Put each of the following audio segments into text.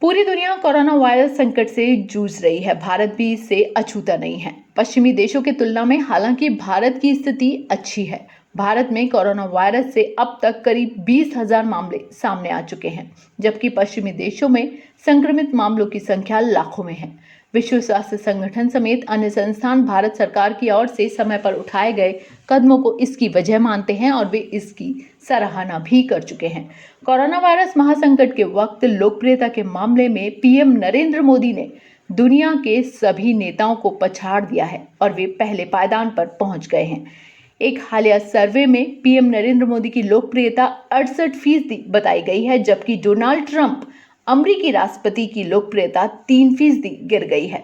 पूरी दुनिया corona virus संकट से जूझ रही है। भारत भी इससे अछूता नहीं है। पश्चिमी देशों की तुलना में हालांकि भारत की स्थिति अच्छी है। भारत में कोरोना वायरस से अब तक करीब 20,000 मामले सामने आ चुके हैं, जबकि पश्चिमी देशों में संक्रमित मामलों की संख्या लाखों में है। विश्व स्वास्थ्य संगठन समेत अन्य संस्थान भारत सरकार की ओर से समय पर उठाए गए कदमों को इसकी वजह मानते हैं और वे इसकी सराहना भी कर चुके हैं। कोरोना वायरस महासंकट के वक्त लोकप्रियता के मामले में पीएम नरेंद्र मोदी ने दुनिया के सभी नेताओं को पछाड़ दिया है और वे पहले पायदान पर पहुंच गए हैं। एक हालिया सर्वे में पीएम नरेंद्र मोदी की लोकप्रियता 68% बताई गई है, जबकि डोनाल्ड ट्रंप अमेरिकी राष्ट्रपति की लोकप्रियता 3% गिर गई है।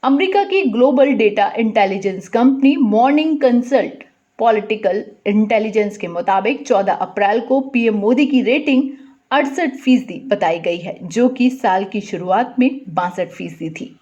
अमेरिका की global data intelligence company morning consult political intelligence के मुताबिक 14 अप्रैल को पीएम मोदी की रेटिंग 68% बताई गई है, जो कि साल की शुरुआत में 62% थी।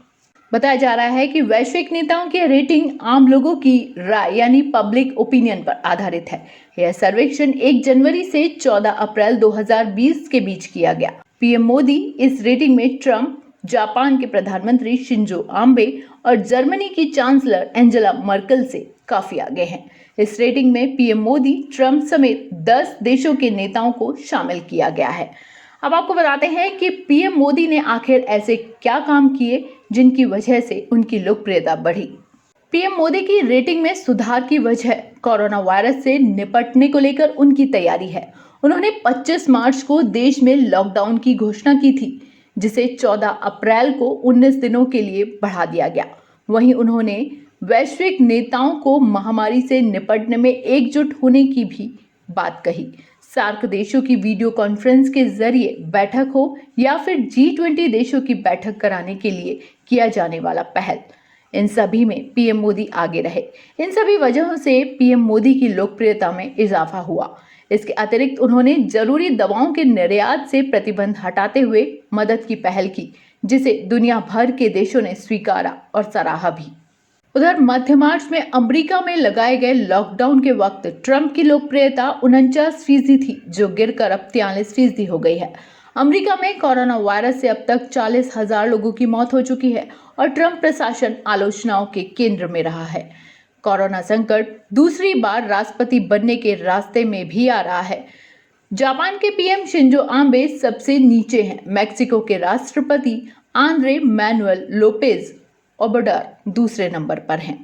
बताया जा रहा है कि वैश्विक नेताओं की रेटिंग आम लोगों की राय यानी पब्लिक ओपिनियन पर आधारित है। यह सर्वेक्षण 1 जनवरी से 14 अप्रैल 2020 के बीच किया गया। पीएम मोदी इस रेटिंग में ट्रंप, जापान के प्रधानमंत्री शिंजो आबे और जर्मनी की चांसलर एंजेला मर्केल से काफी आगे हैं। इस रेटिंग में पीएम मोदी, ट्रंप समेत 10 देशों के नेताओं को शामिल किया गया है। अब आपको बताते हैं कि पीएम मोदी ने आखिर ऐसे क्या काम किए जिनकी वजह से उनकी लोकप्रियता बढ़ी। पीएम मोदी की रेटिंग में सुधार की वजह कोरोना वायरस से निपटने को लेकर उनकी तैयारी है। उन्होंने 25 मार्च को देश में लॉकडाउन की घोषणा की थी, जिसे 14 अप्रैल को 19 दिनों के लिए बढ़ा दिया गया। वहीं उन्होंने वैश्विक नेताओं को महामारी से निपटने में एकजुट होने की भी बात कही। सार्क देशों की वीडियो कॉन्फ्रेंस के जरिए बैठक हो या फिर G20 देशों की बैठक कराने के लिए किया जाने वाला पहल, इन सभी में पीएम मोदी आगे रहे। इन सभी वजहों से पीएम मोदी की लोकप्रियता में इजाफा हुआ। इसके अतिरिक्त उन्होंने जरूरी दवाओं के निर्यात से प्रतिबंध हटाते हुए मदद की पहल की, जिसे दुनिया भर के देशों ने स्वीकारा और सराहा भी। उधर मध्य मार्च में अमेरिका में लगाए गए लॉकडाउन के वक्त ट्रंप की लोकप्रियता 49% थी, जो गिरकर अब 43% हो गई है। अमेरिका में कोरोना वायरस से अब तक 40,000 लोगों की मौत हो चुकी है और ट्रंप प्रशासन आलोचनाओं के केंद्र में रहा है। कोरोना संकट दूसरी बार राष्ट्रपति बनने के रास्ते में भी आ रहा है। जापान के पीएम शिंजो आबे सबसे नीचे हैं। मैक्सिको के राष्ट्रपति आंद्रे मैनुएल लोपेज ओबराडोर दूसरे नंबर पर हैं।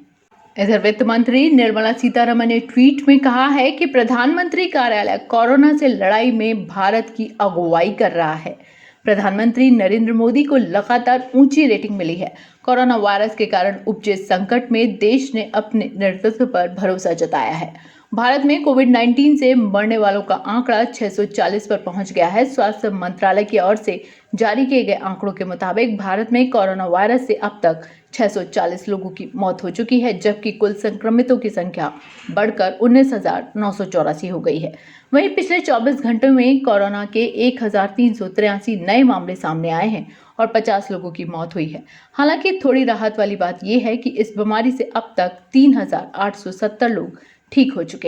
इधर वित्त मंत्री निर्मला सीतारमण ने ट्वीट में कहा है कि प्रधानमंत्री कार्यालय कोरोना से लड़ाई में भारत की अगुवाई कर रहा है। प्रधानमंत्री नरेंद्र मोदी को लगातार ऊंची रेटिंग मिली है। कोरोना वायरस के कारण उपजे संकट में देश ने अपने नेतृत्व पर भरोसा जताया है। भारत में कोविड-19 से मरने वालों का आंकड़ा 640 पर पहुंच गया है। स्वास्थ्य मंत्रालय की ओर से जारी किए गए आंकड़ों के मुताबिक भारत में कोरोना वायरस से अब तक 640 लोगों की मौत हो चुकी है, जबकि कुल संक्रमितों की संख्या बढ़कर 19,984 हो गई है। वहीं पिछले 24 घंटों में कोरोना के 1,383 नए मामले सामने आए हैं और 50 लोगों की मौत हुई है। हालांकि थोड़ी राहत वाली बात यह है कि इस बीमारी से अब तक 3,870 लोग ठीक हो चुके हैं।